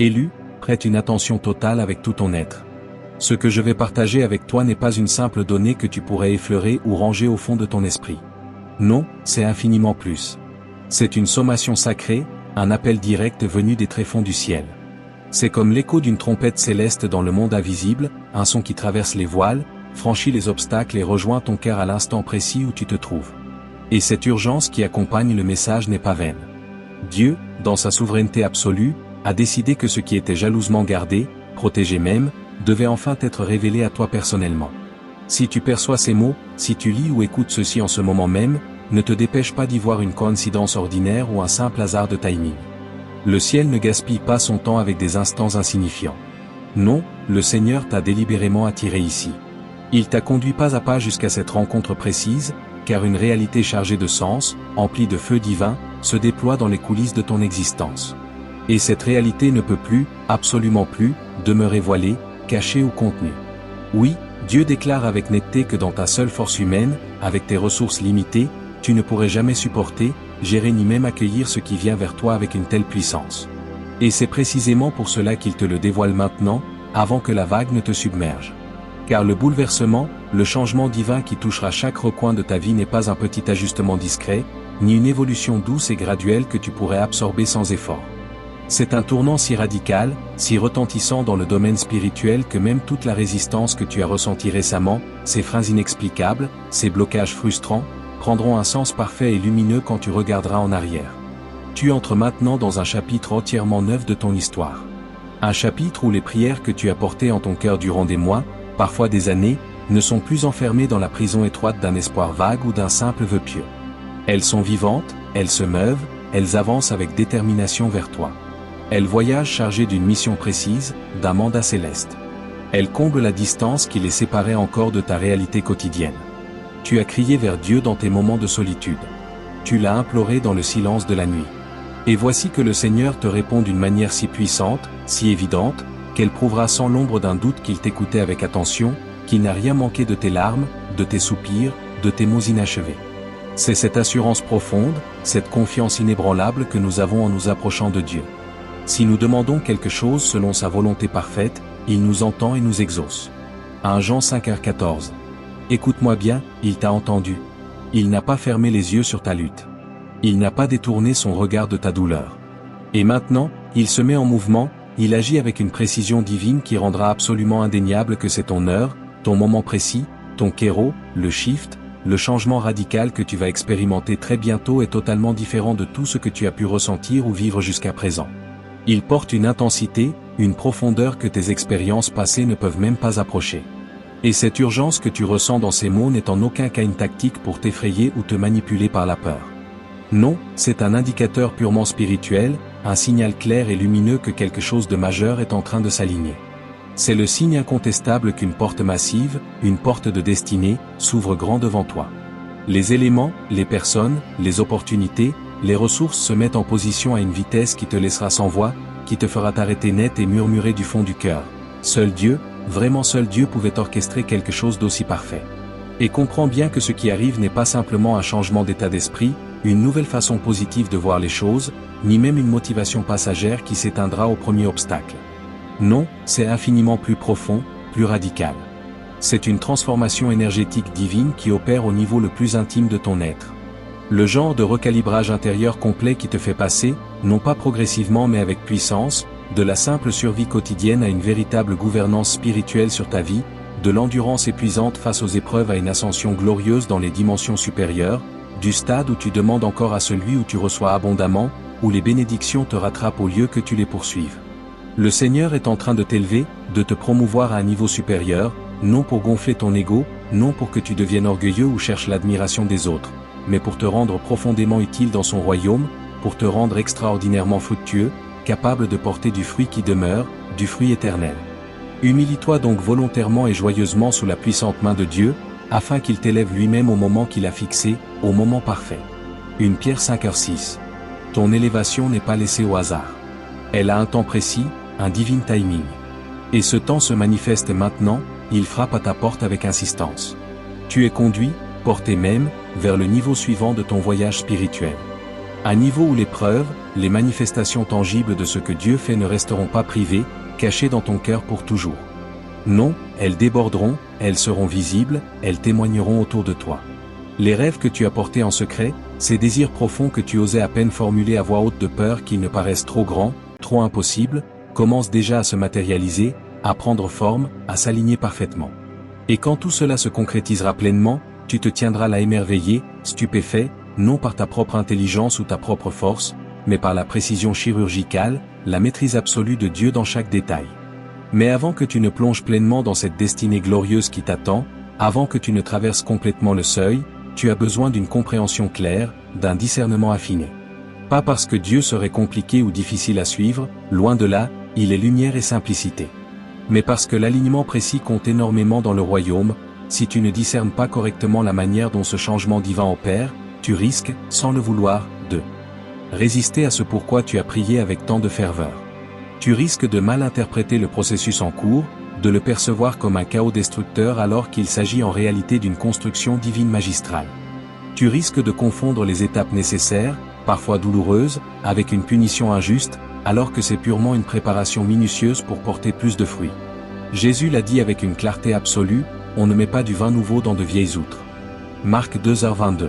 Élu, prête une attention totale avec tout ton être. Ce que je vais partager avec toi n'est pas une simple donnée que tu pourrais effleurer ou ranger au fond de ton esprit. Non, c'est infiniment plus. C'est une sommation sacrée, un appel direct venu des tréfonds du ciel. C'est comme l'écho d'une trompette céleste dans le monde invisible, un son qui traverse les voiles, franchit les obstacles et rejoint ton cœur à l'instant précis où tu te trouves. Et cette urgence qui accompagne le message n'est pas vaine. Dieu, dans sa souveraineté absolue, a décidé que ce qui était jalousement gardé, protégé même, devait enfin être révélé à toi personnellement. Si tu perçois ces mots, si tu lis ou écoutes ceci en ce moment même, ne te dépêche pas d'y voir une coïncidence ordinaire ou un simple hasard de timing. Le ciel ne gaspille pas son temps avec des instants insignifiants. Non, le Seigneur t'a délibérément attiré ici. Il t'a conduit pas à pas jusqu'à cette rencontre précise, car une réalité chargée de sens, emplie de feu divin, se déploie dans les coulisses de ton existence. Et cette réalité ne peut plus, absolument plus, demeurer voilée, cachée ou contenue. Oui, Dieu déclare avec netteté que dans ta seule force humaine, avec tes ressources limitées, tu ne pourrais jamais supporter, gérer ni même accueillir ce qui vient vers toi avec une telle puissance. Et c'est précisément pour cela qu'il te le dévoile maintenant, avant que la vague ne te submerge. Car le bouleversement, le changement divin qui touchera chaque recoin de ta vie n'est pas un petit ajustement discret, ni une évolution douce et graduelle que tu pourrais absorber sans effort. C'est un tournant si radical, si retentissant dans le domaine spirituel que même toute la résistance que tu as ressentie récemment, ces freins inexplicables, ces blocages frustrants, prendront un sens parfait et lumineux quand tu regarderas en arrière. Tu entres maintenant dans un chapitre entièrement neuf de ton histoire. Un chapitre où les prières que tu as portées en ton cœur durant des mois, parfois des années, ne sont plus enfermées dans la prison étroite d'un espoir vague ou d'un simple vœu pieux. Elles sont vivantes, elles se meuvent, elles avancent avec détermination vers toi. Elles voyagent chargées d'une mission précise, d'un mandat céleste. Elles comblent la distance qui les séparait encore de ta réalité quotidienne. Tu as crié vers Dieu dans tes moments de solitude. Tu l'as imploré dans le silence de la nuit. Et voici que le Seigneur te répond d'une manière si puissante, si évidente, qu'elle prouvera sans l'ombre d'un doute qu'il t'écoutait avec attention, qu'il n'a rien manqué de tes larmes, de tes soupirs, de tes mots inachevés. C'est cette assurance profonde, cette confiance inébranlable que nous avons en nous approchant de Dieu. Si nous demandons quelque chose selon sa volonté parfaite, il nous entend et nous exauce. 1 Jean 5,14. Écoute-moi bien, il t'a entendu. Il n'a pas fermé les yeux sur ta lutte. Il n'a pas détourné son regard de ta douleur. Et maintenant, il se met en mouvement, il agit avec une précision divine qui rendra absolument indéniable que c'est ton heure, ton moment précis, ton kéro, le shift, le changement radical que tu vas expérimenter très bientôt est totalement différent de tout ce que tu as pu ressentir ou vivre jusqu'à présent. Il porte une intensité, une profondeur que tes expériences passées ne peuvent même pas approcher. Et cette urgence que tu ressens dans ces mots n'est en aucun cas une tactique pour t'effrayer ou te manipuler par la peur. Non, c'est un indicateur purement spirituel, un signal clair et lumineux que quelque chose de majeur est en train de s'aligner. C'est le signe incontestable qu'une porte massive, une porte de destinée, s'ouvre grand devant toi. Les éléments, les personnes, les opportunités, les ressources se mettent en position à une vitesse qui te laissera sans voix, qui te fera t'arrêter net et murmurer du fond du cœur. Seul Dieu, vraiment seul Dieu pouvait orchestrer quelque chose d'aussi parfait. Et comprends bien que ce qui arrive n'est pas simplement un changement d'état d'esprit, une nouvelle façon positive de voir les choses, ni même une motivation passagère qui s'éteindra au premier obstacle. Non, c'est infiniment plus profond, plus radical. C'est une transformation énergétique divine qui opère au niveau le plus intime de ton être. Le genre de recalibrage intérieur complet qui te fait passer, non pas progressivement mais avec puissance, de la simple survie quotidienne à une véritable gouvernance spirituelle sur ta vie, de l'endurance épuisante face aux épreuves à une ascension glorieuse dans les dimensions supérieures, du stade où tu demandes encore à celui où tu reçois abondamment, où les bénédictions te rattrapent au lieu que tu les poursuives. Le Seigneur est en train de t'élever, de te promouvoir à un niveau supérieur, non pour gonfler ton ego, non pour que tu deviennes orgueilleux ou cherches l'admiration des autres, mais pour te rendre profondément utile dans son royaume, pour te rendre extraordinairement fructueux, capable de porter du fruit qui demeure, du fruit éternel. Humilie-toi donc volontairement et joyeusement sous la puissante main de Dieu, afin qu'il t'élève lui-même au moment qu'il a fixé, au moment parfait. 1 Pierre 5h6. Ton élévation n'est pas laissée au hasard. Elle a un temps précis, un divin timing. Et ce temps se manifeste maintenant, il frappe à ta porte avec insistance. Tu es conduit, porté même, vers le niveau suivant de ton voyage spirituel. Un niveau où l'épreuve, les manifestations tangibles de ce que Dieu fait ne resteront pas privées, cachées dans ton cœur pour toujours. Non, elles déborderont, elles seront visibles, elles témoigneront autour de toi. Les rêves que tu as portés en secret, ces désirs profonds que tu osais à peine formuler à voix haute de peur qu'ils ne paraissent trop grands, trop impossibles, commencent déjà à se matérialiser, à prendre forme, à s'aligner parfaitement. Et quand tout cela se concrétisera pleinement, tu te tiendras là émerveillé, stupéfait, non par ta propre intelligence ou ta propre force, mais par la précision chirurgicale, la maîtrise absolue de Dieu dans chaque détail. Mais avant que tu ne plonges pleinement dans cette destinée glorieuse qui t'attend, avant que tu ne traverses complètement le seuil, tu as besoin d'une compréhension claire, d'un discernement affiné. Pas parce que Dieu serait compliqué ou difficile à suivre, loin de là, il est lumière et simplicité. Mais parce que l'alignement précis compte énormément dans le royaume, si tu ne discernes pas correctement la manière dont ce changement divin opère, tu risques, sans le vouloir, de résister à ce pourquoi tu as prié avec tant de ferveur. Tu risques de mal interpréter le processus en cours, de le percevoir comme un chaos destructeur alors qu'il s'agit en réalité d'une construction divine magistrale. Tu risques de confondre les étapes nécessaires, parfois douloureuses, avec une punition injuste, alors que c'est purement une préparation minutieuse pour porter plus de fruits. Jésus l'a dit avec une clarté absolue, on ne met pas du vin nouveau dans de vieilles outres. Marc 2h22.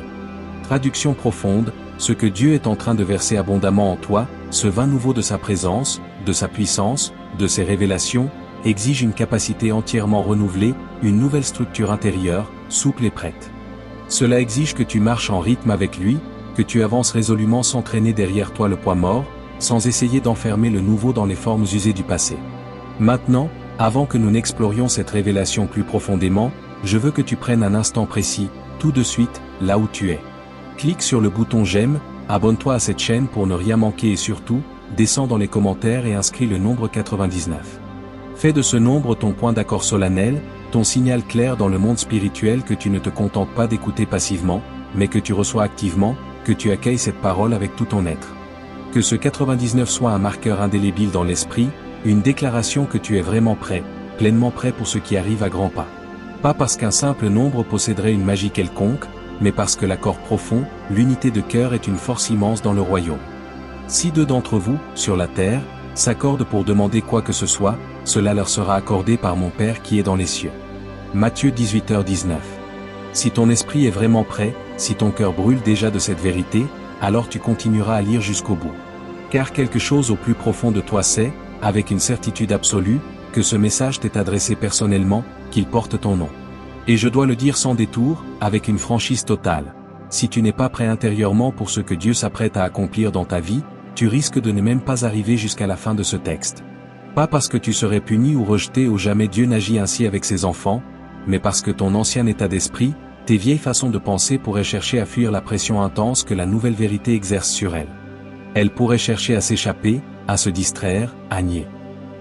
Traduction profonde, ce que Dieu est en train de verser abondamment en toi, ce vin nouveau de sa présence, de sa puissance, de ses révélations, exige une capacité entièrement renouvelée, une nouvelle structure intérieure, souple et prête. Cela exige que tu marches en rythme avec lui, que tu avances résolument sans traîner derrière toi le poids mort, sans essayer d'enfermer le nouveau dans les formes usées du passé. Maintenant, avant que nous n'explorions cette révélation plus profondément, je veux que tu prennes un instant précis, tout de suite, là où tu es. Clique sur le bouton j'aime, abonne-toi à cette chaîne pour ne rien manquer et surtout, descends dans les commentaires et inscris le nombre 99. Fais de ce nombre ton point d'accord solennel, ton signal clair dans le monde spirituel que tu ne te contentes pas d'écouter passivement, mais que tu reçois activement, que tu accueilles cette parole avec tout ton être. Que ce 99 soit un marqueur indélébile dans l'esprit, une déclaration que tu es vraiment prêt, pleinement prêt pour ce qui arrive à grands pas. Pas parce qu'un simple nombre posséderait une magie quelconque, mais parce que l'accord profond, l'unité de cœur est une force immense dans le royaume. Si deux d'entre vous, sur la terre, s'accordent pour demander quoi que ce soit, cela leur sera accordé par mon Père qui est dans les cieux. Matthieu 18h19. Si ton esprit est vraiment prêt, si ton cœur brûle déjà de cette vérité, alors tu continueras à lire jusqu'au bout. Car quelque chose au plus profond de toi sait, avec une certitude absolue, que ce message t'est adressé personnellement, qu'il porte ton nom. Et je dois le dire sans détour, avec une franchise totale. Si tu n'es pas prêt intérieurement pour ce que Dieu s'apprête à accomplir dans ta vie, tu risques de ne même pas arriver jusqu'à la fin de ce texte. Pas parce que tu serais puni ou rejeté ou jamais Dieu n'agit ainsi avec ses enfants, mais parce que ton ancien état d'esprit, tes vieilles façons de penser pourraient chercher à fuir la pression intense que la nouvelle vérité exerce sur elles. Elles pourraient chercher à s'échapper, à se distraire, à nier.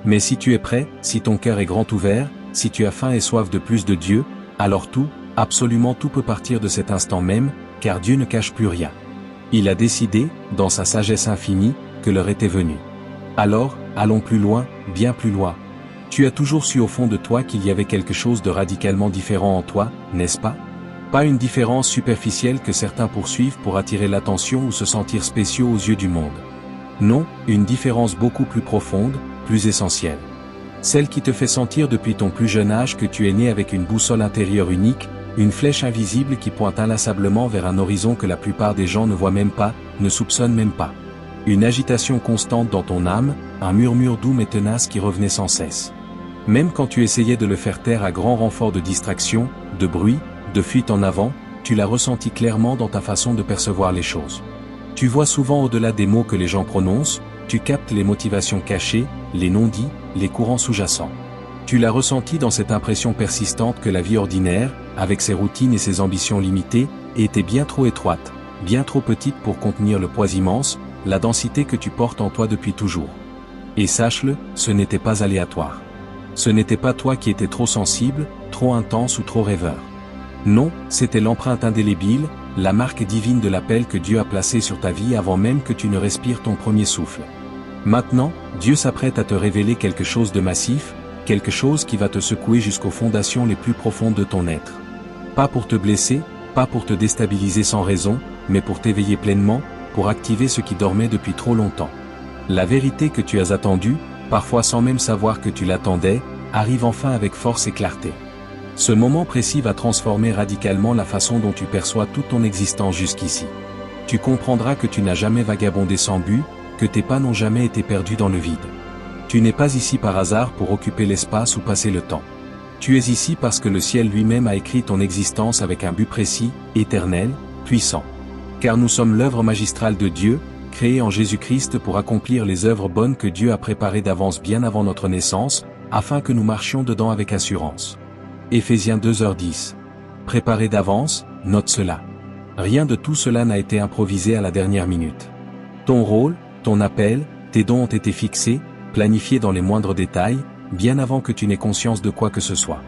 Mais si tu es prêt, si ton cœur est grand ouvert, si tu as faim et soif de plus de Dieu, alors tout, absolument tout peut partir de cet instant même, car Dieu ne cache plus rien. Il a décidé, dans sa sagesse infinie, que l'heure était venue. Alors, allons plus loin, bien plus loin. Tu as toujours su au fond de toi qu'il y avait quelque chose de radicalement différent en toi, n'est-ce pas? Pas une différence superficielle que certains poursuivent pour attirer l'attention ou se sentir spéciaux aux yeux du monde. Non, une différence beaucoup plus profonde, plus essentielle. Celle qui te fait sentir depuis ton plus jeune âge que tu es né avec une boussole intérieure unique, une flèche invisible qui pointe inlassablement vers un horizon que la plupart des gens ne voient même pas, ne soupçonnent même pas. Une agitation constante dans ton âme, un murmure doux mais tenace qui revenait sans cesse. Même quand tu essayais de le faire taire à grand renfort de distraction, de bruit, de fuite en avant, tu l'as ressenti clairement dans ta façon de percevoir les choses. Tu vois souvent au-delà des mots que les gens prononcent, tu captes les motivations cachées, les non-dits, les courants sous-jacents. Tu l'as ressenti dans cette impression persistante que la vie ordinaire, avec ses routines et ses ambitions limitées, était bien trop étroite, bien trop petite pour contenir le poids immense, la densité que tu portes en toi depuis toujours. Et sache-le, ce n'était pas aléatoire. Ce n'était pas toi qui étais trop sensible, trop intense ou trop rêveur. Non, c'était l'empreinte indélébile, la marque divine de l'appel que Dieu a placé sur ta vie avant même que tu ne respires ton premier souffle. Maintenant, Dieu s'apprête à te révéler quelque chose de massif, quelque chose qui va te secouer jusqu'aux fondations les plus profondes de ton être. Pas pour te blesser, pas pour te déstabiliser sans raison, mais pour t'éveiller pleinement, pour activer ce qui dormait depuis trop longtemps. La vérité que tu as attendue, parfois sans même savoir que tu l'attendais, arrive enfin avec force et clarté. Ce moment précis va transformer radicalement la façon dont tu perçois toute ton existence jusqu'ici. Tu comprendras que tu n'as jamais vagabondé sans but, que tes pas n'ont jamais été perdus dans le vide. Tu n'es pas ici par hasard pour occuper l'espace ou passer le temps. Tu es ici parce que le ciel lui-même a écrit ton existence avec un but précis, éternel, puissant. Car nous sommes l'œuvre magistrale de Dieu, créée en Jésus-Christ pour accomplir les œuvres bonnes que Dieu a préparées d'avance bien avant notre naissance, afin que nous marchions dedans avec assurance. Éphésiens 2h10. Préparé d'avance, note cela. Rien de tout cela n'a été improvisé à la dernière minute. Ton rôle, ton appel, tes dons ont été fixés, planifiés dans les moindres détails, bien avant que tu n'aies conscience de quoi que ce soit.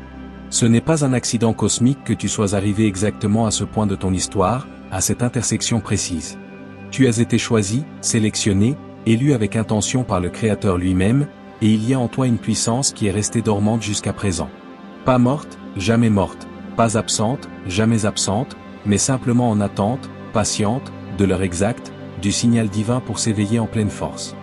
Ce n'est pas un accident cosmique que tu sois arrivé exactement à ce point de ton histoire, à cette intersection précise. Tu as été choisi, sélectionné, élu avec intention par le Créateur lui-même, et il y a en toi une puissance qui est restée dormante jusqu'à présent. Pas morte, jamais morte, pas absente, jamais absente, mais simplement en attente, patiente, de l'heure exacte, du signal divin pour s'éveiller en pleine force.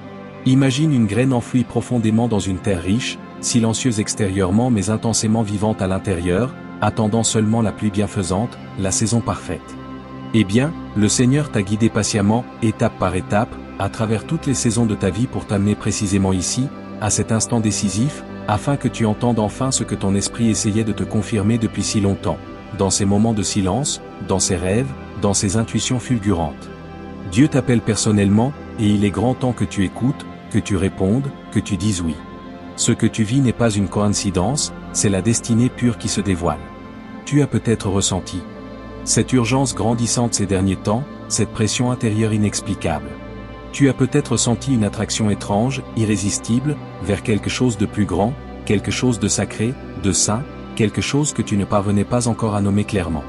Imagine une graine enfouie profondément dans une terre riche, silencieuse extérieurement mais intensément vivante à l'intérieur, attendant seulement la pluie bienfaisante, la saison parfaite. Eh bien, le Seigneur t'a guidé patiemment, étape par étape, à travers toutes les saisons de ta vie pour t'amener précisément ici, à cet instant décisif, afin que tu entendes enfin ce que ton esprit essayait de te confirmer depuis si longtemps, dans ces moments de silence, dans ces rêves, dans ces intuitions fulgurantes. Dieu t'appelle personnellement, et il est grand temps que tu écoutes, que tu répondes, que tu dises oui. Ce que tu vis n'est pas une coïncidence, c'est la destinée pure qui se dévoile. Tu as peut-être ressenti cette urgence grandissante ces derniers temps, cette pression intérieure inexplicable. Tu as peut-être senti une attraction étrange, irrésistible, vers quelque chose de plus grand, quelque chose de sacré, de saint, quelque chose que tu ne parvenais pas encore à nommer clairement.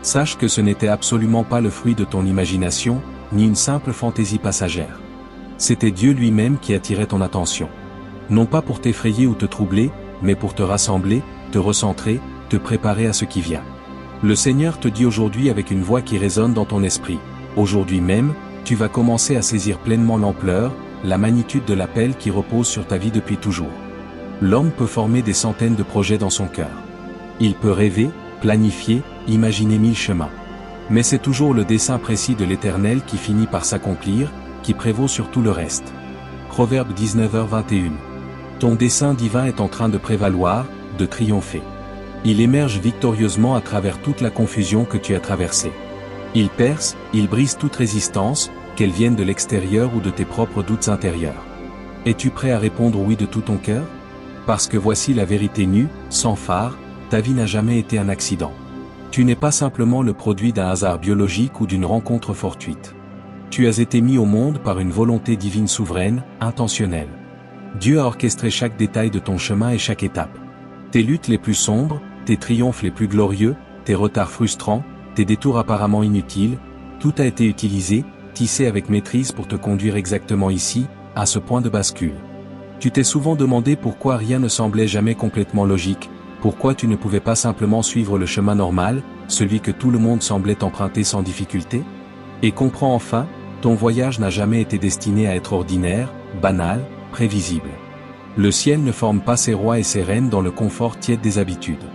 Sache que ce n'était absolument pas le fruit de ton imagination, ni une simple fantaisie passagère. C'était Dieu lui-même qui attirait ton attention. Non pas pour t'effrayer ou te troubler, mais pour te rassembler, te recentrer, te préparer à ce qui vient. Le Seigneur te dit aujourd'hui avec une voix qui résonne dans ton esprit, aujourd'hui même, tu vas commencer à saisir pleinement l'ampleur, la magnitude de l'appel qui repose sur ta vie depuis toujours. L'homme peut former des centaines de projets dans son cœur. Il peut rêver, planifier, imaginer 1000 chemins. Mais c'est toujours le dessein précis de l'Éternel qui finit par s'accomplir, qui prévaut sur tout le reste. Proverbe 19h21. Ton dessein divin est en train de prévaloir, de triompher. Il émerge victorieusement à travers toute la confusion que tu as traversée. Il perce, il brise toute résistance, qu'elle vienne de l'extérieur ou de tes propres doutes intérieurs. Es-tu prêt à répondre oui de tout ton cœur? Parce que voici la vérité nue, sans phare, ta vie n'a jamais été un accident. Tu n'es pas simplement le produit d'un hasard biologique ou d'une rencontre fortuite. Tu as été mis au monde par une volonté divine souveraine, intentionnelle. Dieu a orchestré chaque détail de ton chemin et chaque étape. Tes luttes les plus sombres, tes triomphes les plus glorieux, tes retards frustrants, tes détours apparemment inutiles, tout a été utilisé, tissé avec maîtrise pour te conduire exactement ici, à ce point de bascule. Tu t'es souvent demandé pourquoi rien ne semblait jamais complètement logique, pourquoi tu ne pouvais pas simplement suivre le chemin normal, celui que tout le monde semblait emprunter sans difficulté? Et comprends enfin, ton voyage n'a jamais été destiné à être ordinaire, banal, prévisible. Le ciel ne forme pas ses rois et ses reines dans le confort tiède des habitudes.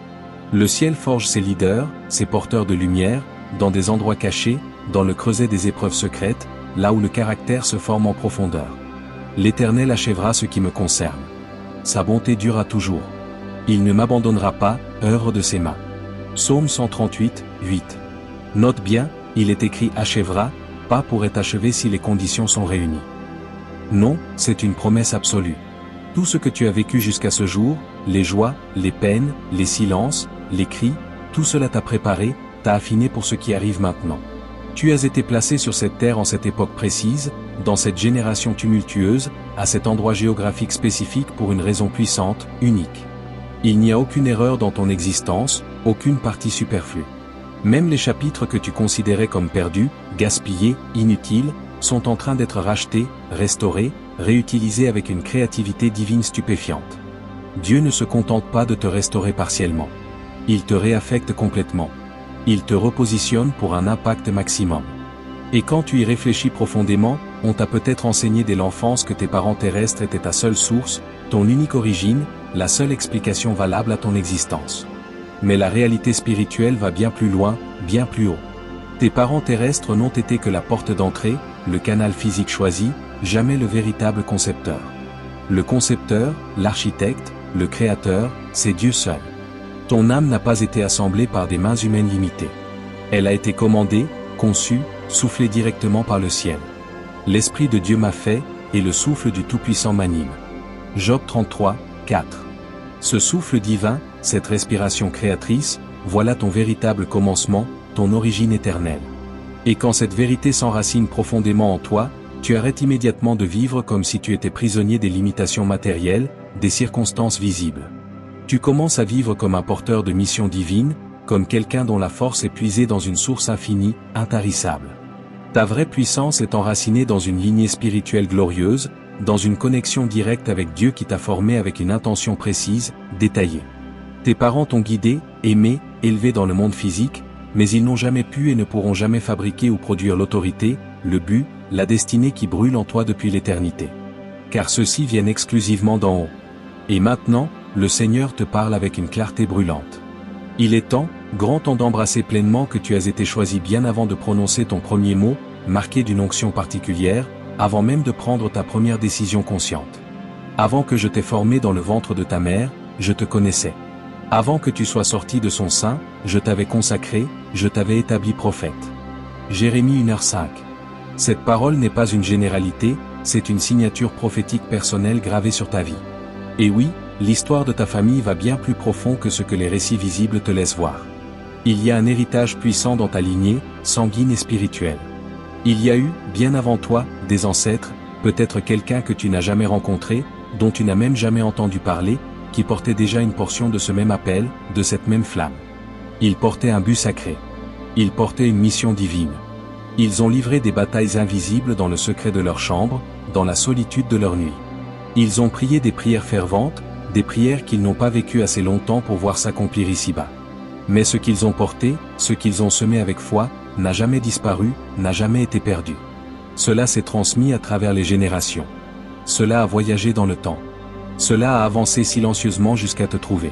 Le ciel forge ses leaders, ses porteurs de lumière, dans des endroits cachés, dans le creuset des épreuves secrètes, là où le caractère se forme en profondeur. L'Éternel achèvera ce qui me concerne. Sa bonté durera toujours. Il ne m'abandonnera pas, œuvre de ses mains. Psaume 138, 8. Note bien, il est écrit achèvera, pas pour être achevé si les conditions sont réunies. Non, c'est une promesse absolue. Tout ce que tu as vécu jusqu'à ce jour, les joies, les peines, les silences, les cris, tout cela t'a préparé, t'a affiné pour ce qui arrive maintenant. Tu as été placé sur cette terre en cette époque précise, dans cette génération tumultueuse, à cet endroit géographique spécifique pour une raison puissante, unique. Il n'y a aucune erreur dans ton existence, aucune partie superflue. Même les chapitres que tu considérais comme perdus, gaspillés, inutiles, sont en train d'être rachetés, restaurés, réutilisés avec une créativité divine stupéfiante. Dieu ne se contente pas de te restaurer partiellement. Il te réaffecte complètement. Il te repositionne pour un impact maximum. Et quand tu y réfléchis profondément, on t'a peut-être enseigné dès l'enfance que tes parents terrestres étaient ta seule source, ton unique origine, la seule explication valable à ton existence. Mais la réalité spirituelle va bien plus loin, bien plus haut. Tes parents terrestres n'ont été que la porte d'entrée, le canal physique choisi, jamais le véritable concepteur. Le concepteur, l'architecte, le créateur, c'est Dieu seul. Ton âme n'a pas été assemblée par des mains humaines limitées. Elle a été commandée, conçue, soufflée directement par le ciel. L'Esprit de Dieu m'a fait, et le souffle du Tout-Puissant m'anime. Job 33, 4. Ce souffle divin, cette respiration créatrice, voilà ton véritable commencement, ton origine éternelle. Et quand cette vérité s'enracine profondément en toi, tu arrêtes immédiatement de vivre comme si tu étais prisonnier des limitations matérielles, des circonstances visibles. Tu commences à vivre comme un porteur de mission divine, comme quelqu'un dont la force est puisée dans une source infinie, intarissable. Ta vraie puissance est enracinée dans une lignée spirituelle glorieuse, dans une connexion directe avec Dieu qui t'a formé avec une intention précise, détaillée. Tes parents t'ont guidé, aimé, élevé dans le monde physique, mais ils n'ont jamais pu et ne pourront jamais fabriquer ou produire l'autorité, le but, la destinée qui brûle en toi depuis l'éternité. Car ceux-ci viennent exclusivement d'en haut. Et maintenant, le Seigneur te parle avec une clarté brûlante. Il est temps, grand temps d'embrasser pleinement que tu as été choisi bien avant de prononcer ton premier mot, marqué d'une onction particulière, avant même de prendre ta première décision consciente. Avant que je t'ai formé dans le ventre de ta mère, je te connaissais. Avant que tu sois sorti de son sein, je t'avais consacré, je t'avais établi prophète. Jérémie 1h05. Cette parole n'est pas une généralité, c'est une signature prophétique personnelle gravée sur ta vie. Et oui, l'histoire de ta famille va bien plus profond que ce que les récits visibles te laissent voir. Il y a un héritage puissant dans ta lignée, sanguine et spirituelle. Il y a eu, bien avant toi, des ancêtres, peut-être quelqu'un que tu n'as jamais rencontré, dont tu n'as même jamais entendu parler, qui portait déjà une portion de ce même appel, de cette même flamme. Ils portaient un but sacré. Ils portaient une mission divine. Ils ont livré des batailles invisibles dans le secret de leur chambre, dans la solitude de leur nuit. Ils ont prié des prières ferventes, des prières qu'ils n'ont pas vécues assez longtemps pour voir s'accomplir ici-bas. Mais ce qu'ils ont porté, ce qu'ils ont semé avec foi, n'a jamais disparu, n'a jamais été perdu. Cela s'est transmis à travers les générations. Cela a voyagé dans le temps. Cela a avancé silencieusement jusqu'à te trouver.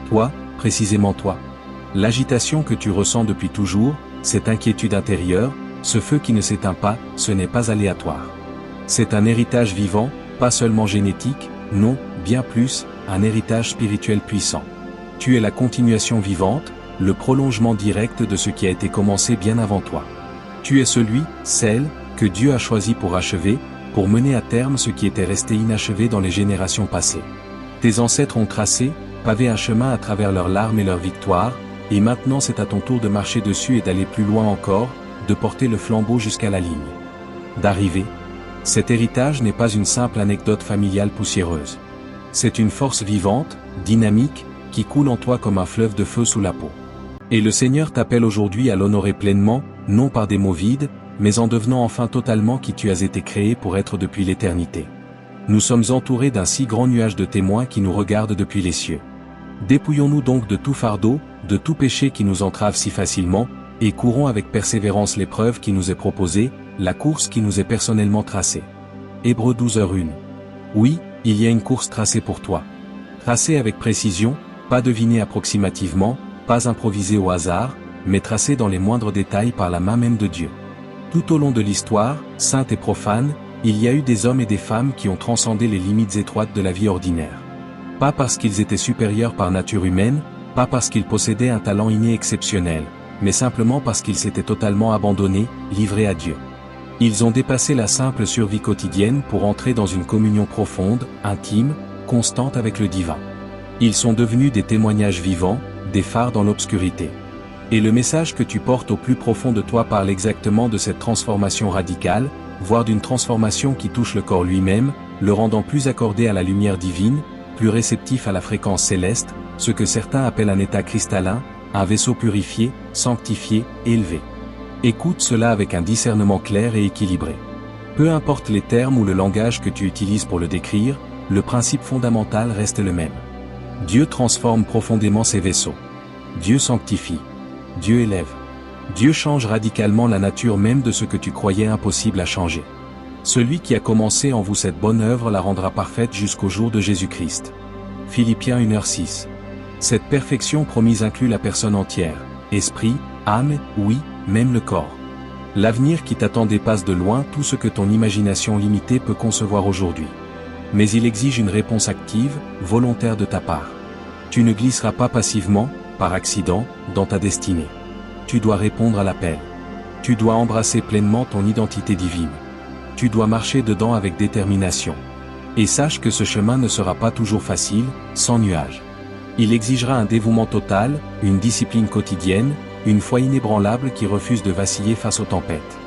Toi, précisément toi. L'agitation que tu ressens depuis toujours, cette inquiétude intérieure, ce feu qui ne s'éteint pas, ce n'est pas aléatoire. C'est un héritage vivant, pas seulement génétique, non, bien plus, un héritage spirituel puissant. Tu es la continuation vivante, le prolongement direct de ce qui a été commencé bien avant toi. Tu es celui, celle, que Dieu a choisi pour achever, pour mener à terme ce qui était resté inachevé dans les générations passées. Tes ancêtres ont tracé, pavé un chemin à travers leurs larmes et leurs victoires, et maintenant c'est à ton tour de marcher dessus et d'aller plus loin encore, de porter le flambeau jusqu'à la ligne d'arrivée. Cet héritage n'est pas une simple anecdote familiale poussiéreuse. C'est une force vivante, dynamique, qui coule en toi comme un fleuve de feu sous la peau. Et le Seigneur t'appelle aujourd'hui à l'honorer pleinement, non par des mots vides, mais en devenant enfin totalement qui tu as été créé pour être depuis l'éternité. Nous sommes entourés d'un si grand nuage de témoins qui nous regardent depuis les cieux. Dépouillons-nous donc de tout fardeau, de tout péché qui nous entrave si facilement, et courons avec persévérance l'épreuve qui nous est proposée, la course qui nous est personnellement tracée. Hébreux 12h01. Oui, il y a une course tracée pour toi. Tracée avec précision, pas devinée approximativement, pas improvisée au hasard, mais tracée dans les moindres détails par la main même de Dieu. Tout au long de l'histoire, sainte et profane, il y a eu des hommes et des femmes qui ont transcendé les limites étroites de la vie ordinaire. Pas parce qu'ils étaient supérieurs par nature humaine, pas parce qu'ils possédaient un talent inné exceptionnel, mais simplement parce qu'ils s'étaient totalement abandonnés, livrés à Dieu. Ils ont dépassé la simple survie quotidienne pour entrer dans une communion profonde, intime, constante avec le divin. Ils sont devenus des témoignages vivants, des phares dans l'obscurité. Et le message que tu portes au plus profond de toi parle exactement de cette transformation radicale, voire d'une transformation qui touche le corps lui-même, le rendant plus accordé à la lumière divine, plus réceptif à la fréquence céleste, ce que certains appellent un état cristallin, un vaisseau purifié, sanctifié, élevé. Écoute cela avec un discernement clair et équilibré. Peu importe les termes ou le langage que tu utilises pour le décrire, le principe fondamental reste le même. Dieu transforme profondément ses vaisseaux. Dieu sanctifie. Dieu élève. Dieu change radicalement la nature même de ce que tu croyais impossible à changer. Celui qui a commencé en vous cette bonne œuvre la rendra parfaite jusqu'au jour de Jésus-Christ. Philippiens 1h6. Cette perfection promise inclut la personne entière, esprit, âme, oui, même le corps. L'avenir qui t'attend dépasse de loin tout ce que ton imagination limitée peut concevoir aujourd'hui. Mais il exige une réponse active, volontaire de ta part. Tu ne glisseras pas passivement, par accident, dans ta destinée. Tu dois répondre à l'appel. Tu dois embrasser pleinement ton identité divine. Tu dois marcher dedans avec détermination. Et sache que ce chemin ne sera pas toujours facile, sans nuages. Il exigera un dévouement total, une discipline quotidienne, une foi inébranlable qui refuse de vaciller face aux tempêtes.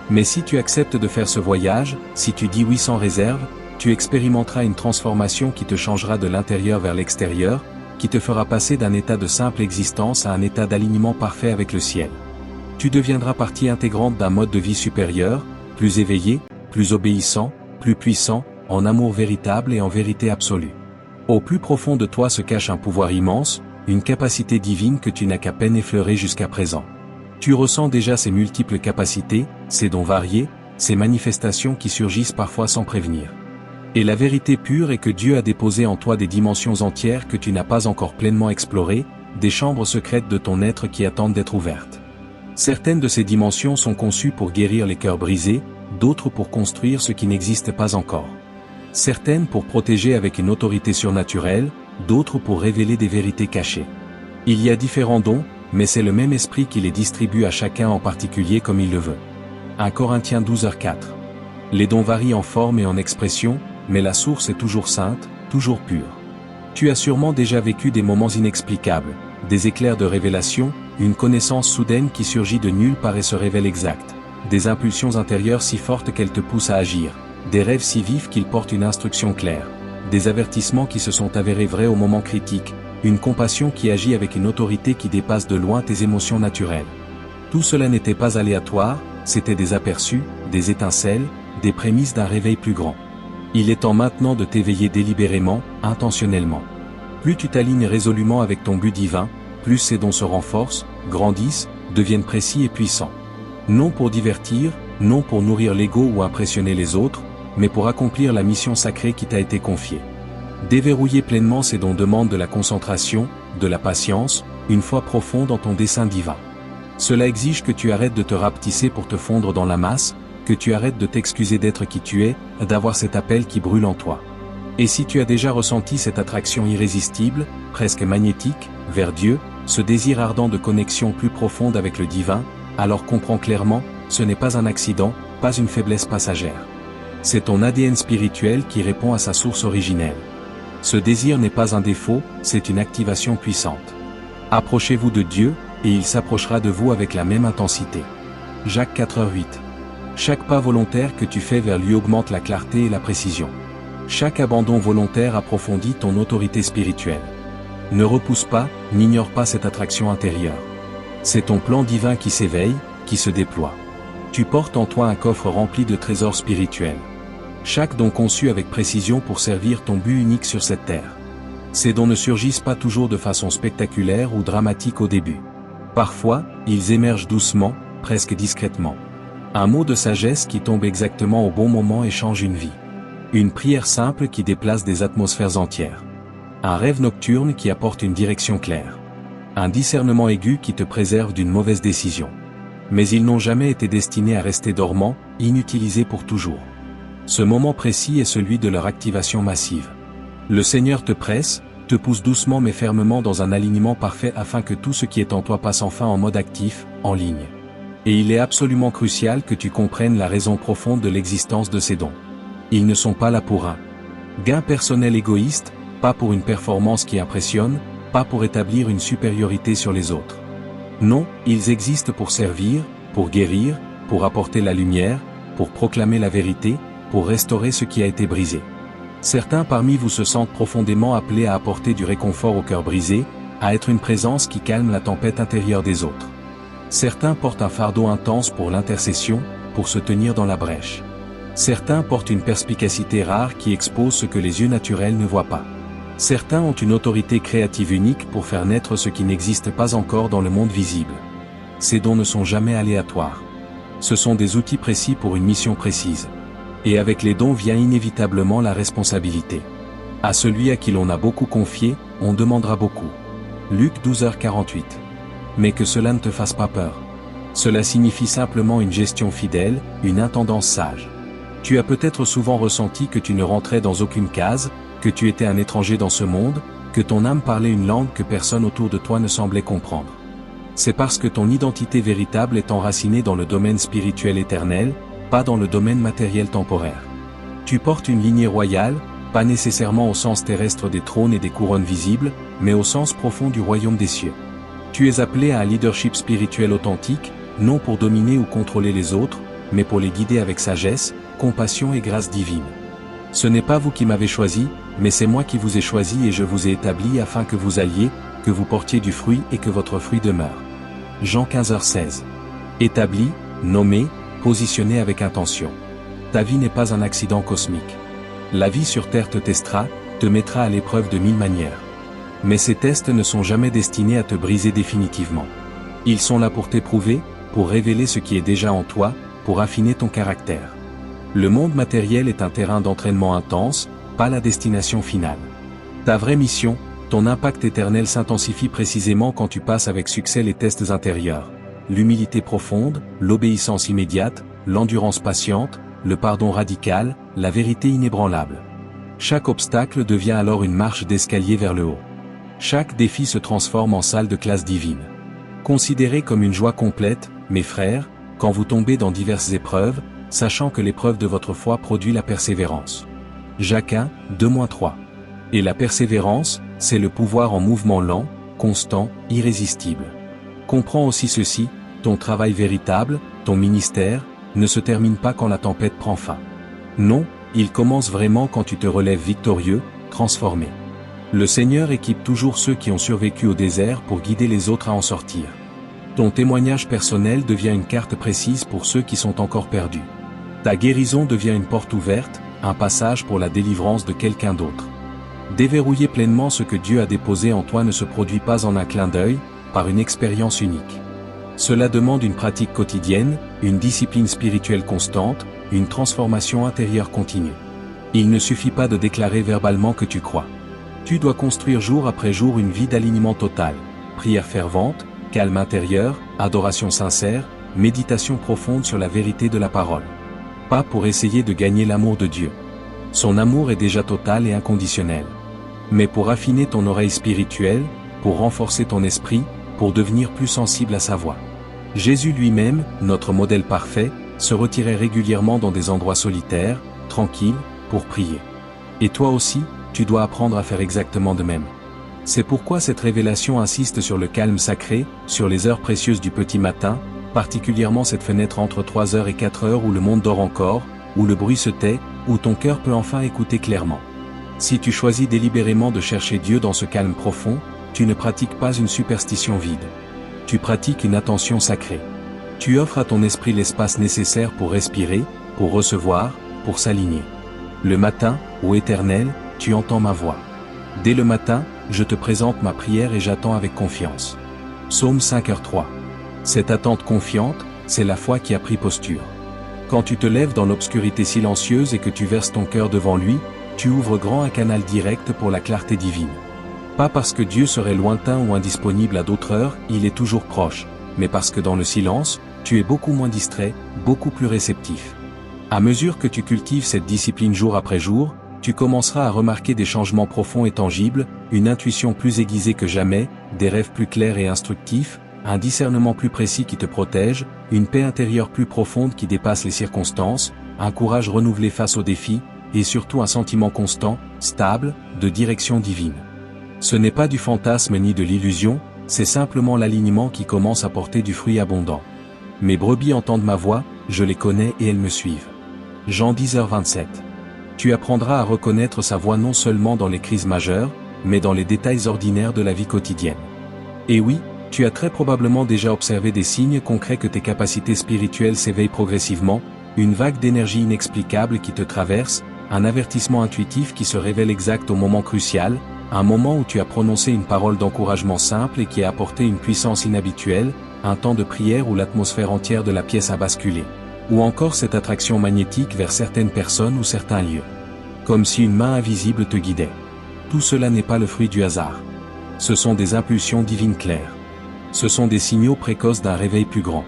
Mais si tu acceptes de faire ce voyage, si tu dis oui sans réserve, tu expérimenteras une transformation qui te changera de l'intérieur vers l'extérieur, qui te fera passer d'un état de simple existence à un état d'alignement parfait avec le ciel. Tu deviendras partie intégrante d'un mode de vie supérieur, plus éveillé, plus obéissant, plus puissant, en amour véritable et en vérité absolue. Au plus profond de toi se cache un pouvoir immense, une capacité divine que tu n'as qu'à peine effleurée jusqu'à présent. Tu ressens déjà ces multiples capacités, ces dons variés, ces manifestations qui surgissent parfois sans prévenir. Et la vérité pure est que Dieu a déposé en toi des dimensions entières que tu n'as pas encore pleinement explorées, des chambres secrètes de ton être qui attendent d'être ouvertes. Certaines de ces dimensions sont conçues pour guérir les cœurs brisés, d'autres pour construire ce qui n'existe pas encore. Certaines pour protéger avec une autorité surnaturelle, d'autres pour révéler des vérités cachées. Il y a différents dons, mais c'est le même esprit qui les distribue à chacun en particulier comme il le veut. 1 Corinthiens 12h4. Les dons varient en forme et en expression, mais la source est toujours sainte, toujours pure. Tu as sûrement déjà vécu des moments inexplicables, des éclairs de révélation, une connaissance soudaine qui surgit de nulle part et se révèle exacte, des impulsions intérieures si fortes qu'elles te poussent à agir, des rêves si vifs qu'ils portent une instruction claire, des avertissements qui se sont avérés vrais au moment critique, une compassion qui agit avec une autorité qui dépasse de loin tes émotions naturelles. Tout cela n'était pas aléatoire, c'était des aperçus, des étincelles, des prémices d'un réveil plus grand. Il est temps maintenant de t'éveiller délibérément, intentionnellement. Plus tu t'alignes résolument avec ton but divin, plus ces dons se renforcent, grandissent, deviennent précis et puissants. Non pour divertir, non pour nourrir l'ego ou impressionner les autres, mais pour accomplir la mission sacrée qui t'a été confiée. Déverrouiller pleinement ces dons demande de la concentration, de la patience, une foi profonde dans ton dessein divin. Cela exige que tu arrêtes de te rapetisser pour te fondre dans la masse, que tu arrêtes de t'excuser d'être qui tu es, d'avoir cet appel qui brûle en toi. Et si tu as déjà ressenti cette attraction irrésistible, presque magnétique, vers Dieu, ce désir ardent de connexion plus profonde avec le divin, alors comprends clairement, ce n'est pas un accident, pas une faiblesse passagère. C'est ton ADN spirituel qui répond à sa source originelle. Ce désir n'est pas un défaut, c'est une activation puissante. Approchez-vous de Dieu, et il s'approchera de vous avec la même intensité. Jacques 4h8. Chaque pas volontaire que tu fais vers lui augmente la clarté et la précision. Chaque abandon volontaire approfondit ton autorité spirituelle. Ne repousse pas, n'ignore pas cette attraction intérieure. C'est ton plan divin qui s'éveille, qui se déploie. Tu portes en toi un coffre rempli de trésors spirituels. Chaque don conçu avec précision pour servir ton but unique sur cette terre. Ces dons ne surgissent pas toujours de façon spectaculaire ou dramatique au début. Parfois, ils émergent doucement, presque discrètement. Un mot de sagesse qui tombe exactement au bon moment et change une vie. Une prière simple qui déplace des atmosphères entières. Un rêve nocturne qui apporte une direction claire. Un discernement aigu qui te préserve d'une mauvaise décision. Mais ils n'ont jamais été destinés à rester dormants, inutilisés pour toujours. Ce moment précis est celui de leur activation massive. Le Seigneur te presse, te pousse doucement mais fermement dans un alignement parfait afin que tout ce qui est en toi passe enfin en mode actif, en ligne. Et il est absolument crucial que tu comprennes la raison profonde de l'existence de ces dons. Ils ne sont pas là pour un gain personnel égoïste, pas pour une performance qui impressionne, pas pour établir une supériorité sur les autres. Non, ils existent pour servir, pour guérir, pour apporter la lumière, pour proclamer la vérité, pour restaurer ce qui a été brisé. Certains parmi vous se sentent profondément appelés à apporter du réconfort au cœur brisé, à être une présence qui calme la tempête intérieure des autres. Certains portent un fardeau intense pour l'intercession, pour se tenir dans la brèche. Certains portent une perspicacité rare qui expose ce que les yeux naturels ne voient pas. Certains ont une autorité créative unique pour faire naître ce qui n'existe pas encore dans le monde visible. ces dons ne sont jamais aléatoires. Ce sont des outils précis pour une mission précise. Et avec les dons vient inévitablement la responsabilité. À celui à qui l'on a beaucoup confié, on demandera beaucoup. Luc 12h48. Mais que cela ne te fasse pas peur. Cela signifie simplement une gestion fidèle, une intendance sage. Tu as peut-être souvent ressenti que tu ne rentrais dans aucune case, que tu étais un étranger dans ce monde, que ton âme parlait une langue que personne autour de toi ne semblait comprendre. C'est parce que ton identité véritable est enracinée dans le domaine spirituel éternel, pas dans le domaine matériel temporaire. Tu portes une lignée royale, pas nécessairement au sens terrestre des trônes et des couronnes visibles, mais au sens profond du royaume des cieux. Tu es appelé à un leadership spirituel authentique, non pour dominer ou contrôler les autres, mais pour les guider avec sagesse, compassion et grâce divine. Ce n'est pas vous qui m'avez choisi, mais c'est moi qui vous ai choisi et je vous ai établi afin que vous alliez, que vous portiez du fruit et que votre fruit demeure. Jean 15h16. Établi, nommé, positionné avec intention. Ta vie n'est pas un accident cosmique. La vie sur Terre te testera, te mettra à l'épreuve de 1000 manières. Mais ces tests ne sont jamais destinés à te briser définitivement. Ils sont là pour t'éprouver, pour révéler ce qui est déjà en toi, pour affiner ton caractère. Le monde matériel est un terrain d'entraînement intense, pas la destination finale. Ta vraie mission, ton impact éternel s'intensifie précisément quand tu passes avec succès les tests intérieurs. L'humilité profonde, l'obéissance immédiate, l'endurance patiente, le pardon radical, la vérité inébranlable. Chaque obstacle devient alors une marche d'escalier vers le haut. Chaque défi se transforme en salle de classe divine. Considérez comme une joie complète, mes frères, quand vous tombez dans diverses épreuves, sachant que l'épreuve de votre foi produit la persévérance. Jacques 1, 2-3. Et la persévérance, c'est le pouvoir en mouvement lent, constant, irrésistible. Comprends aussi ceci, ton travail véritable, ton ministère, ne se termine pas quand la tempête prend fin. Non, il commence vraiment quand tu te relèves victorieux, transformé. Le Seigneur équipe toujours ceux qui ont survécu au désert pour guider les autres à en sortir. Ton témoignage personnel devient une carte précise pour ceux qui sont encore perdus. Ta guérison devient une porte ouverte, un passage pour la délivrance de quelqu'un d'autre. Déverrouiller pleinement ce que Dieu a déposé en toi ne se produit pas en un clin d'œil, par une expérience unique. Cela demande une pratique quotidienne, une discipline spirituelle constante, une transformation intérieure continue. Il ne suffit pas de déclarer verbalement que tu crois. Tu dois construire jour après jour une vie d'alignement total, prière fervente, calme intérieur, adoration sincère, méditation profonde sur la vérité de la parole. Pas pour essayer de gagner l'amour de Dieu. Son amour est déjà total et inconditionnel. Mais pour affiner ton oreille spirituelle, pour renforcer ton esprit, pour devenir plus sensible à sa voix. Jésus lui-même, notre modèle parfait, se retirait régulièrement dans des endroits solitaires, tranquilles, pour prier. Et toi aussi, tu dois apprendre à faire exactement de même. C'est pourquoi cette révélation insiste sur le calme sacré, sur les heures précieuses du petit matin, particulièrement cette fenêtre entre 3h et 4h où le monde dort encore, où le bruit se tait, où ton cœur peut enfin écouter clairement. Si tu choisis délibérément de chercher Dieu dans ce calme profond, tu ne pratiques pas une superstition vide. Tu pratiques une attention sacrée. Tu offres à ton esprit l'espace nécessaire pour respirer, pour recevoir, pour s'aligner. Le matin, ô Éternel, tu entends ma voix. Dès le matin, je te présente ma prière et j'attends avec confiance. Psaume 5h3. Cette attente confiante, c'est la foi qui a pris posture. Quand tu te lèves dans l'obscurité silencieuse et que tu verses ton cœur devant lui, tu ouvres grand un canal direct pour la clarté divine. Pas parce que Dieu serait lointain ou indisponible à d'autres heures, il est toujours proche, mais parce que dans le silence, tu es beaucoup moins distrait, beaucoup plus réceptif. À mesure que tu cultives cette discipline jour après jour, tu commenceras à remarquer des changements profonds et tangibles, une intuition plus aiguisée que jamais, des rêves plus clairs et instructifs, un discernement plus précis qui te protège, une paix intérieure plus profonde qui dépasse les circonstances, un courage renouvelé face aux défis, et surtout un sentiment constant, stable, de direction divine. Ce n'est pas du fantasme ni de l'illusion, c'est simplement l'alignement qui commence à porter du fruit abondant. Mes brebis entendent ma voix, je les connais et elles me suivent. Jean 10h27. Tu apprendras à reconnaître sa voix non seulement dans les crises majeures, mais dans les détails ordinaires de la vie quotidienne. Et oui, tu as très probablement déjà observé des signes concrets que tes capacités spirituelles s'éveillent progressivement, une vague d'énergie inexplicable qui te traverse, un avertissement intuitif qui se révèle exact au moment crucial, un moment où tu as prononcé une parole d'encouragement simple et qui a apporté une puissance inhabituelle, un temps de prière où l'atmosphère entière de la pièce a basculé. Ou encore cette attraction magnétique vers certaines personnes ou certains lieux. Comme si une main invisible te guidait. Tout cela n'est pas le fruit du hasard. Ce sont des impulsions divines claires. Ce sont des signaux précoces d'un réveil plus grand.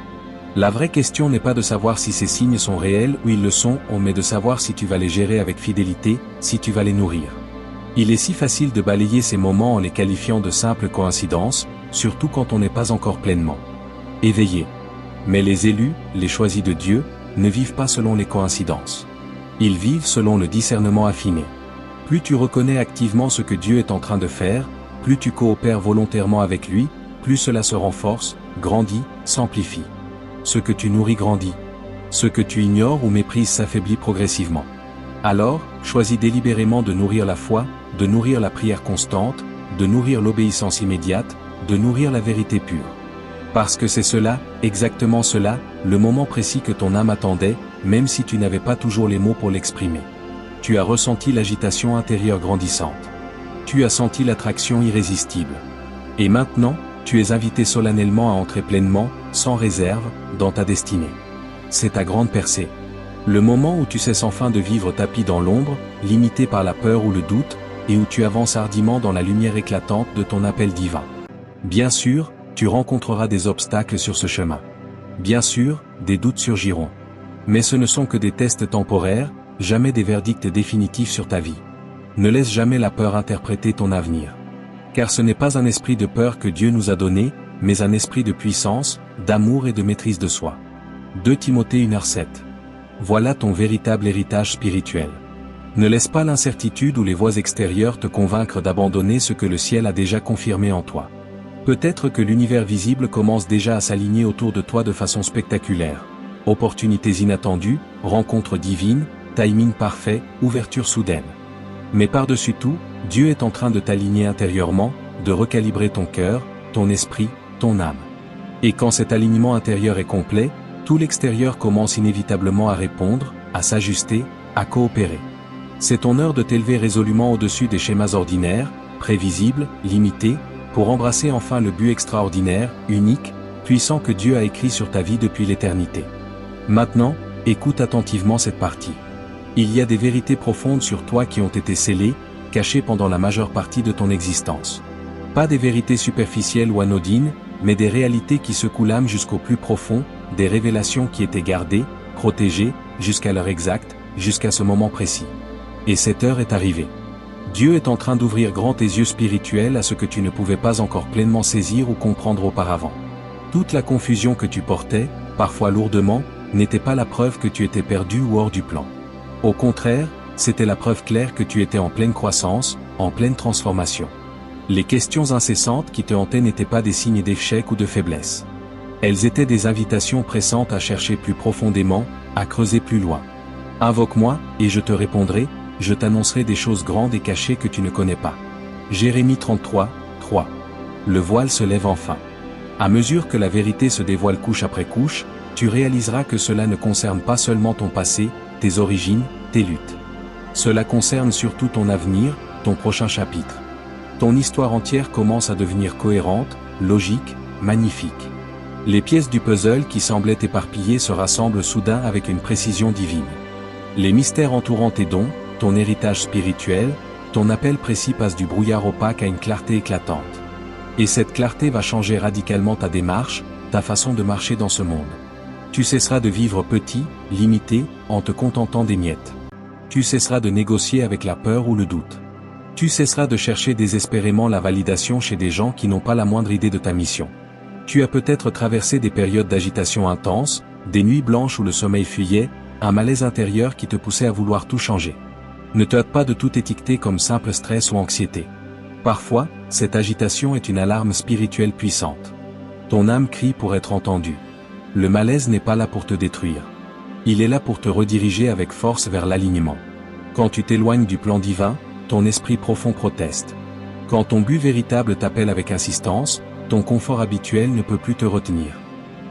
La vraie question n'est pas de savoir si ces signes sont réels ou ils le sont, mais de savoir si tu vas les gérer avec fidélité, si tu vas les nourrir. Il est si facile de balayer ces moments en les qualifiant de simples coïncidences, surtout quand on n'est pas encore pleinement éveillé. Mais les élus, les choisis de Dieu, ne vivent pas selon les coïncidences. Ils vivent selon le discernement affiné. Plus tu reconnais activement ce que Dieu est en train de faire, plus tu coopères volontairement avec lui, plus cela se renforce, grandit, s'amplifie. Ce que tu nourris grandit. Ce que tu ignores ou méprises s'affaiblit progressivement. Alors, choisis délibérément de nourrir la foi, de nourrir la prière constante, de nourrir l'obéissance immédiate, de nourrir la vérité pure. Parce que c'est cela, exactement cela, le moment précis que ton âme attendait, même si tu n'avais pas toujours les mots pour l'exprimer. Tu as ressenti l'agitation intérieure grandissante. Tu as senti l'attraction irrésistible. Et maintenant, tu es invité solennellement à entrer pleinement, sans réserve, dans ta destinée. C'est ta grande percée. Le moment où tu cesses enfin de vivre tapi dans l'ombre, limité par la peur ou le doute, et où tu avances hardiment dans la lumière éclatante de ton appel divin. Bien sûr, tu rencontreras des obstacles sur ce chemin. Bien sûr, des doutes surgiront. Mais ce ne sont que des tests temporaires, jamais des verdicts définitifs sur ta vie. Ne laisse jamais la peur interpréter ton avenir. Car ce n'est pas un esprit de peur que Dieu nous a donné, mais un esprit de puissance, d'amour et de maîtrise de soi. 2 Timothée 1:7. Voilà ton véritable héritage spirituel. Ne laisse pas l'incertitude ou les voix extérieures te convaincre d'abandonner ce que le ciel a déjà confirmé en toi. Peut-être que l'univers visible commence déjà à s'aligner autour de toi de façon spectaculaire. Opportunités inattendues, rencontres divines, timing parfait, ouverture soudaine. Mais par-dessus tout, Dieu est en train de t'aligner intérieurement, de recalibrer ton cœur, ton esprit, ton âme. Et quand cet alignement intérieur est complet, tout l'extérieur commence inévitablement à répondre, à s'ajuster, à coopérer. C'est ton heure de t'élever résolument au-dessus des schémas ordinaires, prévisibles, limités, pour embrasser enfin le but extraordinaire, unique, puissant que Dieu a écrit sur ta vie depuis l'éternité. Maintenant, écoute attentivement cette partie. Il y a des vérités profondes sur toi qui ont été scellées, cachées pendant la majeure partie de ton existence. Pas des vérités superficielles ou anodines, mais des réalités qui secouent l'âme jusqu'au plus profond, des révélations qui étaient gardées, protégées, jusqu'à l'heure exacte, jusqu'à ce moment précis. Et cette heure est arrivée. Dieu est en train d'ouvrir grand tes yeux spirituels à ce que tu ne pouvais pas encore pleinement saisir ou comprendre auparavant. Toute la confusion que tu portais, parfois lourdement, n'était pas la preuve que tu étais perdu ou hors du plan. Au contraire, c'était la preuve claire que tu étais en pleine croissance, en pleine transformation. Les questions incessantes qui te hantaient n'étaient pas des signes d'échec ou de faiblesse. Elles étaient des invitations pressantes à chercher plus profondément, à creuser plus loin. Invoque-moi, et je te répondrai, je t'annoncerai des choses grandes et cachées que tu ne connais pas. Jérémie 33, 3. Le voile se lève enfin. À mesure que la vérité se dévoile couche après couche, tu réaliseras que cela ne concerne pas seulement ton passé, tes origines, tes luttes. Cela concerne surtout ton avenir, ton prochain chapitre. Ton histoire entière commence à devenir cohérente, logique, magnifique. Les pièces du puzzle qui semblaient éparpillées se rassemblent soudain avec une précision divine. Les mystères entourant tes dons, ton héritage spirituel, ton appel précis passe du brouillard opaque à une clarté éclatante. Et cette clarté va changer radicalement ta démarche, ta façon de marcher dans ce monde. Tu cesseras de vivre petit, limité, en te contentant des miettes. Tu cesseras de négocier avec la peur ou le doute. Tu cesseras de chercher désespérément la validation chez des gens qui n'ont pas la moindre idée de ta mission. Tu as peut-être traversé des périodes d'agitation intense, des nuits blanches où le sommeil fuyait, un malaise intérieur qui te poussait à vouloir tout changer. Ne te hâte pas de tout étiqueter comme simple stress ou anxiété. Parfois, cette agitation est une alarme spirituelle puissante. Ton âme crie pour être entendue. Le malaise n'est pas là pour te détruire. Il est là pour te rediriger avec force vers l'alignement. Quand tu t'éloignes du plan divin, ton esprit profond proteste. Quand ton but véritable t'appelle avec insistance, ton confort habituel ne peut plus te retenir.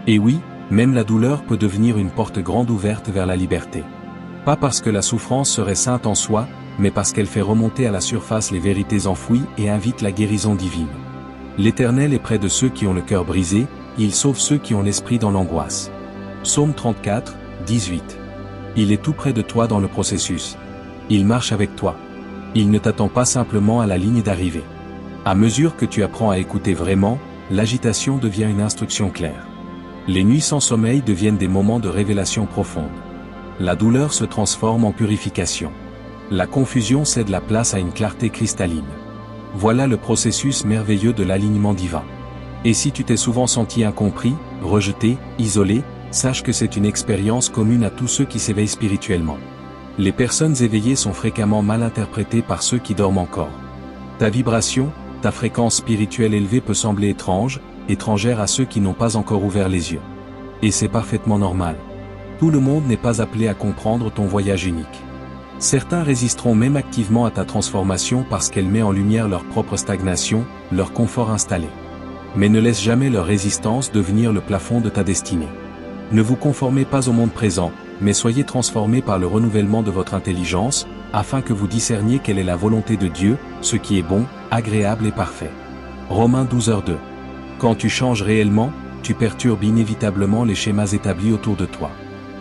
Et oui, même la douleur peut devenir une porte grande ouverte vers la liberté. Pas parce que la souffrance serait sainte en soi, mais parce qu'elle fait remonter à la surface les vérités enfouies et invite la guérison divine. L'Éternel est près de ceux qui ont le cœur brisé, il sauve ceux qui ont l'esprit dans l'angoisse. Psaume 34, 18. Il est tout près de toi dans le processus. Il marche avec toi. Il ne t'attend pas simplement à la ligne d'arrivée. À mesure que tu apprends à écouter vraiment, l'agitation devient une instruction claire. Les nuits sans sommeil deviennent des moments de révélation profonde. La douleur se transforme en purification. La confusion cède la place à une clarté cristalline. Voilà le processus merveilleux de l'alignement divin. Et si tu t'es souvent senti incompris, rejeté, isolé, sache que c'est une expérience commune à tous ceux qui s'éveillent spirituellement. Les personnes éveillées sont fréquemment mal interprétées par ceux qui dorment encore. Ta vibration, ta fréquence spirituelle élevée peut sembler étrange, étrangère à ceux qui n'ont pas encore ouvert les yeux. Et c'est parfaitement normal. Tout le monde n'est pas appelé à comprendre ton voyage unique. Certains résisteront même activement à ta transformation parce qu'elle met en lumière leur propre stagnation, leur confort installé. Mais ne laisse jamais leur résistance devenir le plafond de ta destinée. Ne vous conformez pas au monde présent, mais soyez transformés par le renouvellement de votre intelligence, afin que vous discerniez quelle est la volonté de Dieu, ce qui est bon, agréable et parfait. Romains 12h2. Quand tu changes réellement, tu perturbes inévitablement les schémas établis autour de toi.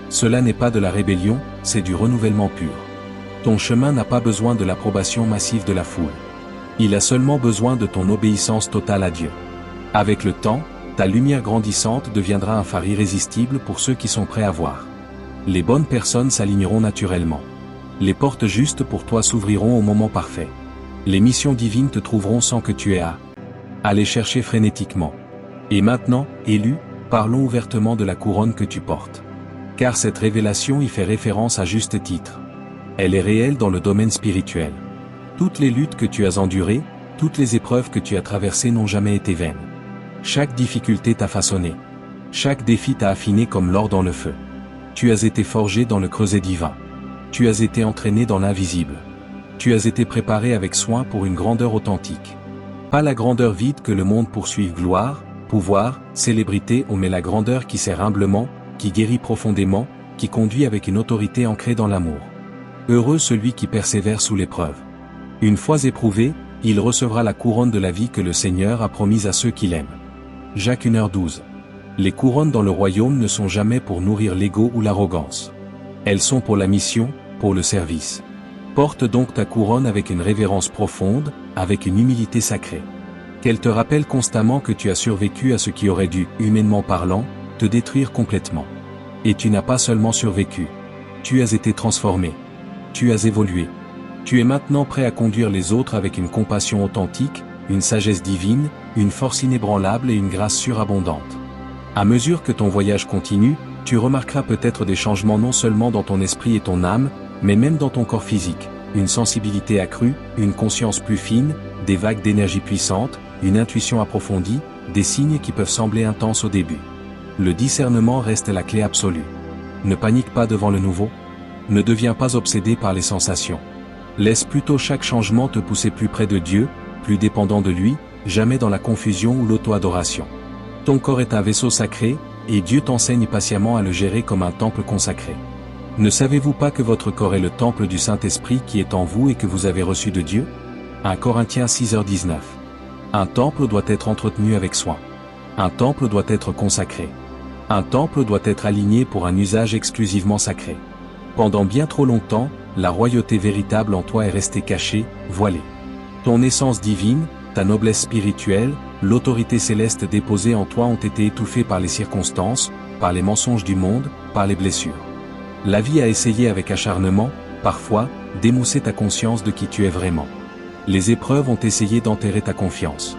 Cela n'est pas de la rébellion, c'est du renouvellement pur. Ton chemin n'a pas besoin de l'approbation massive de la foule. Il a seulement besoin de ton obéissance totale à Dieu. Avec le temps, ta lumière grandissante deviendra un phare irrésistible pour ceux qui sont prêts à voir. Les bonnes personnes s'aligneront naturellement. Les portes justes pour toi s'ouvriront au moment parfait. Les missions divines te trouveront sans que tu aies à les chercher frénétiquement. Et maintenant, élu, parlons ouvertement de la couronne que tu portes. Car cette révélation y fait référence à juste titre. Elle est réelle dans le domaine spirituel. Toutes les luttes que tu as endurées, toutes les épreuves que tu as traversées n'ont jamais été vaines. Chaque difficulté t'a façonné. Chaque défi t'a affiné comme l'or dans le feu. Tu as été forgé dans le creuset divin. Tu as été entraîné dans l'invisible. Tu as été préparé avec soin pour une grandeur authentique. Pas la grandeur vide que le monde poursuive gloire, pouvoir, célébrité, mais la grandeur qui sert humblement, qui guérit profondément, qui conduit avec une autorité ancrée dans l'amour. Heureux celui qui persévère sous l'épreuve. Une fois éprouvé, il recevra la couronne de la vie que le Seigneur a promise à ceux qui l'aiment. Jacques 1h12. Les couronnes dans le royaume ne sont jamais pour nourrir l'ego ou l'arrogance. Elles sont pour la mission, pour le service. Porte donc ta couronne avec une révérence profonde, avec une humilité sacrée. Qu'elle te rappelle constamment que tu as survécu à ce qui aurait dû, humainement parlant, te détruire complètement. Et tu n'as pas seulement survécu. Tu as été transformé. Tu as évolué. Tu es maintenant prêt à conduire les autres avec une compassion authentique, une sagesse divine, une force inébranlable et une grâce surabondante. À mesure que ton voyage continue, tu remarqueras peut-être des changements non seulement dans ton esprit et ton âme, mais même dans ton corps physique, une sensibilité accrue, une conscience plus fine, des vagues d'énergie puissante, une intuition approfondie, des signes qui peuvent sembler intenses au début. Le discernement reste la clé absolue. Ne panique pas devant le nouveau. Ne deviens pas obsédé par les sensations. Laisse plutôt chaque changement te pousser plus près de Dieu, plus dépendant de lui, jamais dans la confusion ou l'auto-adoration. Ton corps est un vaisseau sacré, et Dieu t'enseigne patiemment à le gérer comme un temple consacré. Ne savez-vous pas que votre corps est le temple du Saint-Esprit qui est en vous et que vous avez reçu de Dieu? 1 Corinthiens 6h19. Un temple doit être entretenu avec soin. Un temple doit être consacré. Un temple doit être aligné pour un usage exclusivement sacré. Pendant bien trop longtemps, la royauté véritable en toi est restée cachée, voilée. Ton essence divine, ta noblesse spirituelle, l'autorité céleste déposée en toi ont été étouffées par les circonstances, par les mensonges du monde, par les blessures. La vie a essayé avec acharnement, parfois, d'émousser ta conscience de qui tu es vraiment. Les épreuves ont essayé d'enterrer ta confiance.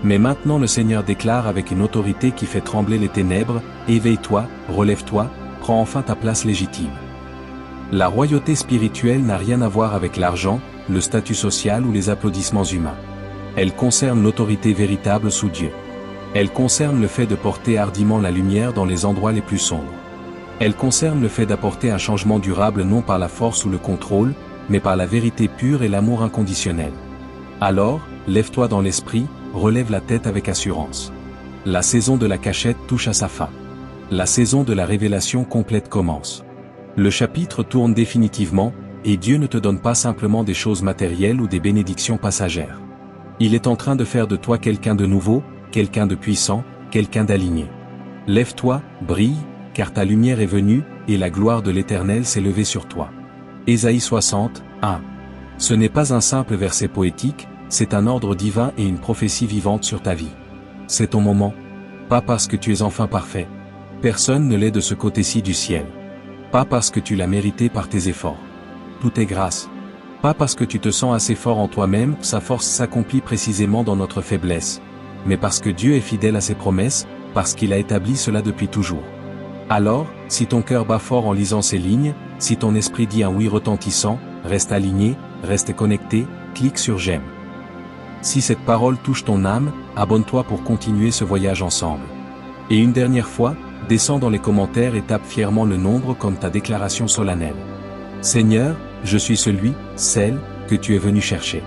Mais maintenant le Seigneur déclare avec une autorité qui fait trembler les ténèbres, éveille-toi, relève-toi, prends enfin ta place légitime. La royauté spirituelle n'a rien à voir avec l'argent, le statut social ou les applaudissements humains. Elle concerne l'autorité véritable sous Dieu. Elle concerne le fait de porter hardiment la lumière dans les endroits les plus sombres. Elle concerne le fait d'apporter un changement durable non par la force ou le contrôle, mais par la vérité pure et l'amour inconditionnel. Alors, lève-toi dans l'esprit, relève la tête avec assurance. La saison de la cachette touche à sa fin. La saison de la révélation complète commence. Le chapitre tourne définitivement, et Dieu ne te donne pas simplement des choses matérielles ou des bénédictions passagères. Il est en train de faire de toi quelqu'un de nouveau, quelqu'un de puissant, quelqu'un d'aligné. Lève-toi, brille, car ta lumière est venue, et la gloire de l'Éternel s'est levée sur toi. Ésaïe 60, 1. Ce n'est pas un simple verset poétique, c'est un ordre divin et une prophétie vivante sur ta vie. C'est ton moment. Pas parce que tu es enfin parfait. Personne ne l'est de ce côté-ci du ciel. Pas parce que tu l'as mérité par tes efforts. Tout est grâce. Pas parce que tu te sens assez fort en toi-même, sa force s'accomplit précisément dans notre faiblesse. Mais parce que Dieu est fidèle à ses promesses, parce qu'il a établi cela depuis toujours. Alors, si ton cœur bat fort en lisant ces lignes, si ton esprit dit un oui retentissant, reste aligné, reste connecté, clique sur j'aime. Si cette parole touche ton âme, abonne-toi pour continuer ce voyage ensemble. Et une dernière fois, descends dans les commentaires et tape fièrement le nombre comme ta déclaration solennelle. Seigneur, je suis celui, celle, que tu es venu chercher.